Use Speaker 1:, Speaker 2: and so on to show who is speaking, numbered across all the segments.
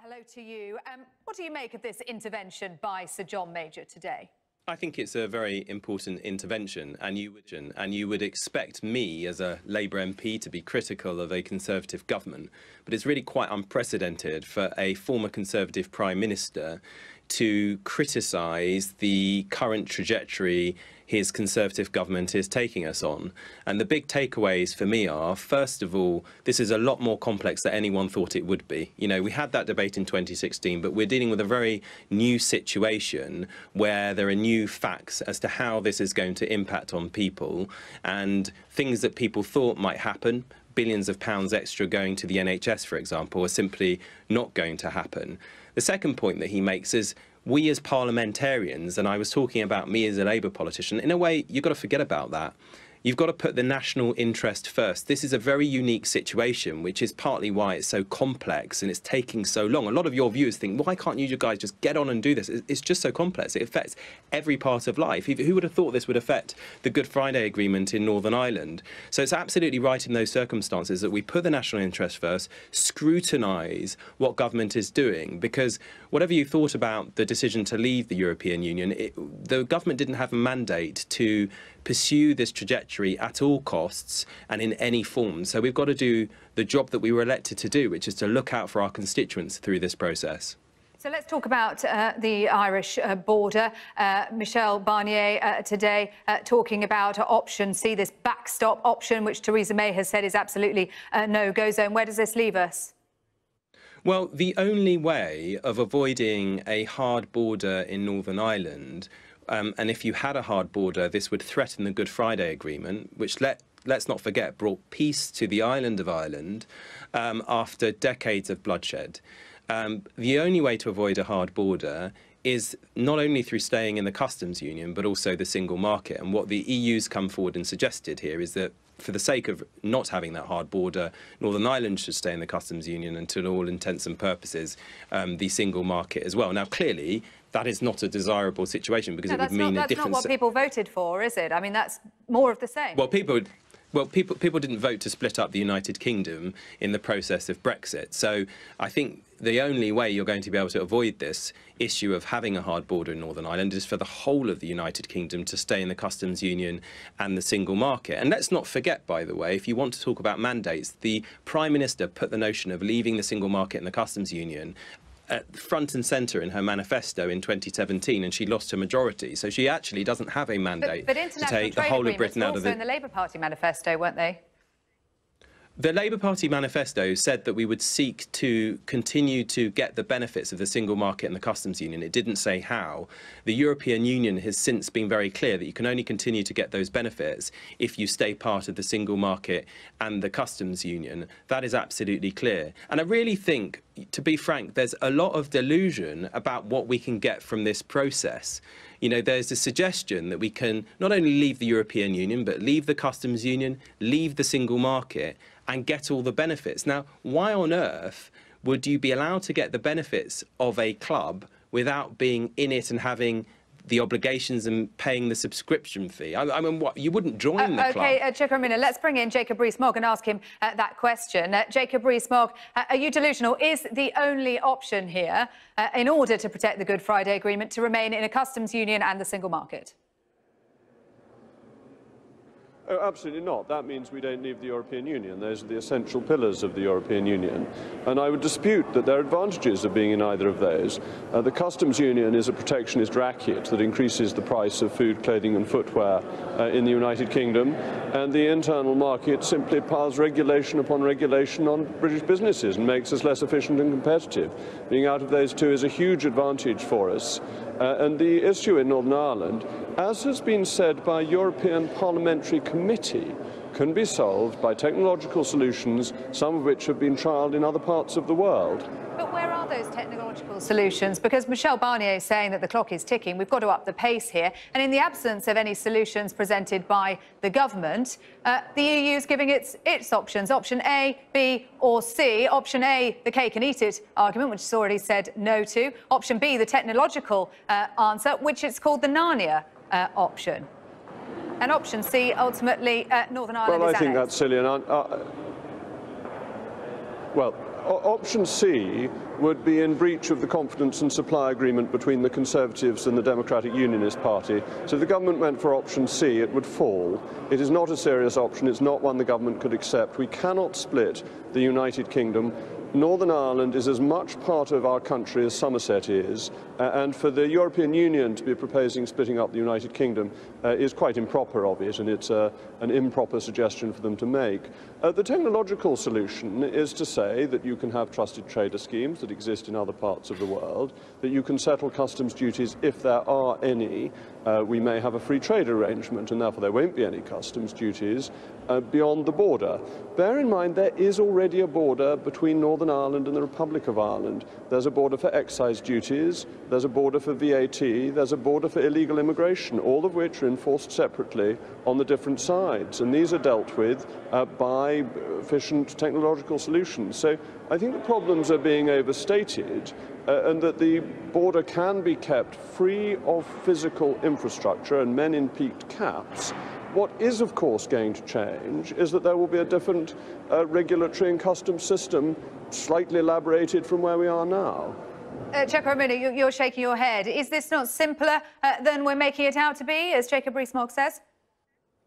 Speaker 1: Hello to you. What do you make of this intervention by Sir John Major today?
Speaker 2: I think it's a very important intervention, and you would expect me as a Labour MP to be critical of a Conservative government, but it's really quite unprecedented for a former Conservative Prime Minister to criticise the current trajectory his Conservative government is taking us on. And the big takeaways for me are, first of all, this is a lot more complex than anyone thought it would be. You know, we had that debate in 2016, but we're dealing with a very new situation where there are new facts as to how this is going to impact on people, and things that people thought might happen, billions of pounds extra going to the NHS, for example, are simply not going to happen. The second point that he makes is we as parliamentarians, and I was talking about me as a Labour politician, in a way, you've got to forget about that. You've got to put the national interest first. This is a very unique situation, which is partly why it's so complex and it's taking so long. A lot of your viewers think, why can't you guys just get on and do this? It's just so complex. It affects every part of life. Who would have thought this would affect the Good Friday Agreement in Northern Ireland? So it's absolutely right in those circumstances that we put the national interest first, scrutinise what government is doing, because whatever you thought about the decision to leave the European Union, the government didn't have a mandate to pursue this trajectory at all costs and in any form. So we've got to do the job that we were elected to do, which is to look out for our constituents through this process.
Speaker 1: So let's talk about the Irish border. Michel Barnier today talking about option C, this backstop option, which Theresa May has said is absolutely a no-go zone. Where does this leave us?
Speaker 2: Well, the only way of avoiding a hard border in Northern Ireland, and if you had a hard border, this would threaten the Good Friday Agreement, which let's not forget brought peace to the island of Ireland after decades of bloodshed. The only way to avoid a hard border is not only through staying in the customs union, but also the single market. And what the EU's come forward and suggested here is that for the sake of not having that hard border, Northern Ireland should stay in the customs union and to all intents and purposes, the single market as well. Now, clearly, that is not a desirable situation because it would mean a different...
Speaker 1: That's not what people voted for, is it? I mean, that's more of the same.
Speaker 2: Well, people didn't vote to split up the United Kingdom in the process of Brexit. So I think the only way you're going to be able to avoid this issue of having a hard border in Northern Ireland is for the whole of the United Kingdom to stay in the customs union and the single market. And let's not forget, by the way, if you want to talk about mandates, the Prime Minister put the notion of leaving the single market and the customs union at front and centre in her manifesto in 2017, and she lost her majority. So she actually doesn't have a mandate to take the whole of Britain out of the...
Speaker 1: But international trade agreements also in the Labour Party manifesto, weren't they?
Speaker 2: The Labour Party manifesto said that we would seek to continue to get the benefits of the single market and the customs union. It didn't say how. The European Union has since been very clear that you can only continue to get those benefits if you stay part of the single market and the customs union. That is absolutely clear. And I really think, to be frank, there's a lot of delusion about what we can get from this process. You know, there's a suggestion that we can not only leave the European Union, but leave the customs union, leave the single market, and get all the benefits. Now, why on earth would you be allowed to get the benefits of a club without being in it and having the obligations and paying the subscription fee? I mean, what, you wouldn't join the club?
Speaker 1: OK, Chuka, a minute. Let's bring in Jacob Rees-Mogg and ask him that question. Jacob Rees-Mogg, are you delusional? Is the only option here, in order to protect the Good Friday Agreement, to remain in a customs union and the single market?
Speaker 3: Oh, absolutely not. That means we don't leave the European Union. Those are the essential pillars of the European Union. And I would dispute that there are advantages of being in either of those. The customs union is a protectionist racket that increases the price of food, clothing and footwear in the United Kingdom. And the internal market simply piles regulation upon regulation on British businesses and makes us less efficient and competitive. Being out of those two is a huge advantage for us. And the issue in Northern Ireland, as has been said by European Parliamentary Committee, can be solved by technological solutions, some of which have been trialled in other parts of the world.
Speaker 1: But where are those technological solutions? Because Michel Barnier is saying that the clock is ticking. We've got to up the pace here. And in the absence of any solutions presented by the government, the EU is giving its options, option A, B or C. Option A, the cake and eat it argument, which it's already said no to. Option B, the technological answer, which it's called the Narnia option. And option C, ultimately, Northern Ireland is annexed.
Speaker 3: Well, I think that's silly. And well, Option C would be in breach of the confidence and supply agreement between the Conservatives and the Democratic Unionist Party. So if the government went for option C, it would fall. It is not a serious option. It's not one the government could accept. We cannot split the United Kingdom. Northern Ireland is as much part of our country as Somerset is, and for the European Union to be proposing splitting up the United Kingdom is quite improper of it, and it's an improper suggestion for them to make. The technological solution is to say that you can have trusted trader schemes that exist in other parts of the world, that you can settle customs duties if there are any. We may have a free trade arrangement, and therefore there won't be any customs duties beyond the border. Bear in mind there is already a border between Northern Ireland and the Republic of Ireland. There's a border for excise duties, there's a border for VAT, there's a border for illegal immigration, all of which are enforced separately on the different sides. And these are dealt with by efficient technological solutions. So I think the problems are being overstated, and that the border can be kept free of physical infrastructure and men in peaked caps. What is, of course, going to change is that there will be a different regulatory and customs system, slightly elaborated from where we are now.
Speaker 1: Chuka, a minute, you're shaking your head. Is this not simpler than we're making it out to be, as Jacob Rees-Mogg says?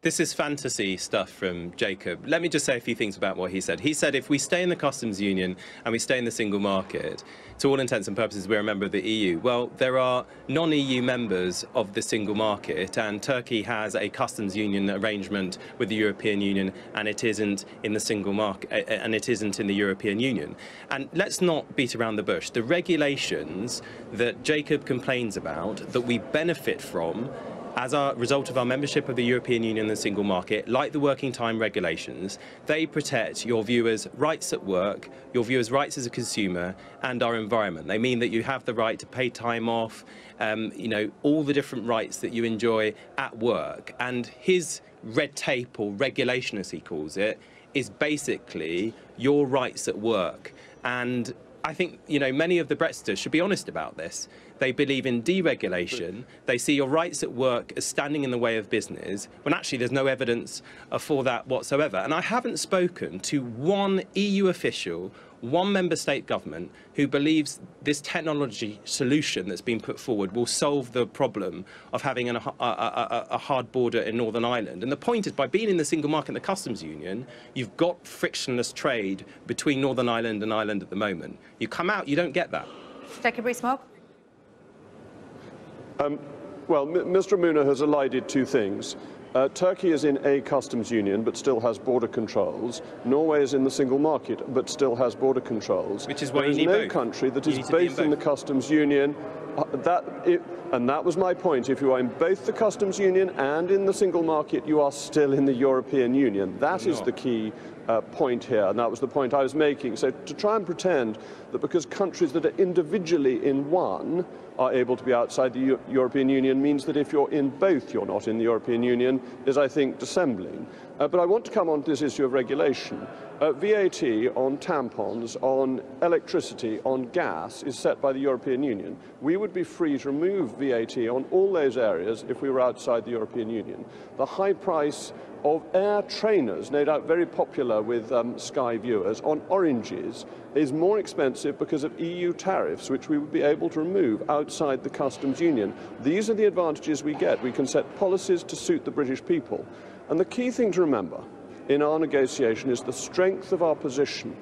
Speaker 2: This is fantasy stuff from Jacob. Let me just say a few things about what he said. He said if we stay in the customs union and we stay in the single market, to all intents and purposes, we're a member of the EU. Well, there are non-EU members of the single market, and Turkey has a customs union arrangement with the European Union, and it isn't in the single market, and it isn't in the European Union. And let's not beat around the bush. The regulations that Jacob complains about, that we benefit from, as a result of our membership of the European Union and the single market, like the working time regulations, they protect your viewers' rights at work, your viewers' rights as a consumer, and our environment. They mean that you have the right to pay time off, you know, all the different rights that you enjoy at work. And his red tape, or regulation as he calls it, is basically your rights at work. And I think, you know, many of the Brexiters should be honest about this. They believe in deregulation. They see your rights at work as standing in the way of business, when actually there's no evidence for that whatsoever. And I haven't spoken to one EU official, one member state government, who believes this technology solution that's been put forward will solve the problem of having a hard border in Northern Ireland. And the point is, by being in the single market and the customs union, you've got frictionless trade between Northern Ireland and Ireland at the moment. You come out, you don't get that.
Speaker 1: Jacob Rees-Mogg.
Speaker 3: Well, Mr. Umunna has elided two things. Turkey is in a customs union but still has border controls. Norway is in the single market but still has border controls.
Speaker 2: Which is why you need
Speaker 3: both. There
Speaker 2: both.
Speaker 3: is no country that is both in the customs union. And that was my point. If you are in both the customs union and in the single market, you are still in the European Union. That is the key point here, and that was the point I was making. So to try and pretend that because countries that are individually in one are able to be outside the European Union means that if you're in both, you're not in the European Union, is, I think, dissembling. But I want to come on to this issue of regulation. VAT on tampons, on electricity, on gas is set by the European Union. We would be free to remove VAT on all those areas if we were outside the European Union. The high price of air trainers, no doubt very popular with Sky viewers, on oranges is more expensive because of EU tariffs, which we would be able to remove outside the customs union. These are the advantages we get. We can set policies to suit the British people. And the key thing to remember in our negotiation is the strength of our position,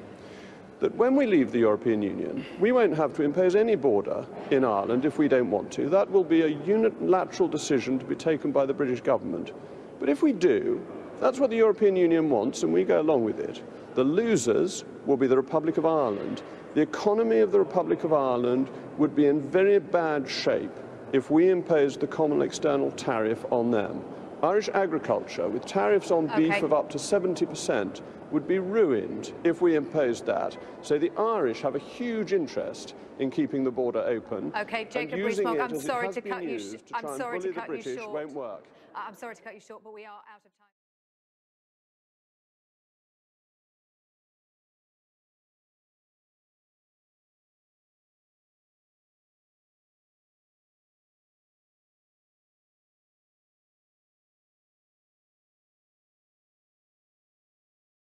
Speaker 3: that when we leave the European Union, we won't have to impose any border in Ireland if we don't want to. That will be a unilateral decision to be taken by the British government. But if we do, that's what the European Union wants, and we go along with it. The losers will be the Republic of Ireland. The economy of the Republic of Ireland would be in very bad shape if we imposed the common external tariff on them. Irish agriculture, with tariffs on beef of up to 70%, would be ruined if we imposed that. So the Irish have a huge interest in keeping the border open.
Speaker 1: Okay, Jacob Rees-Mogg, I'm sorry to cut you short. I'm sorry to cut you short, but we are out of time.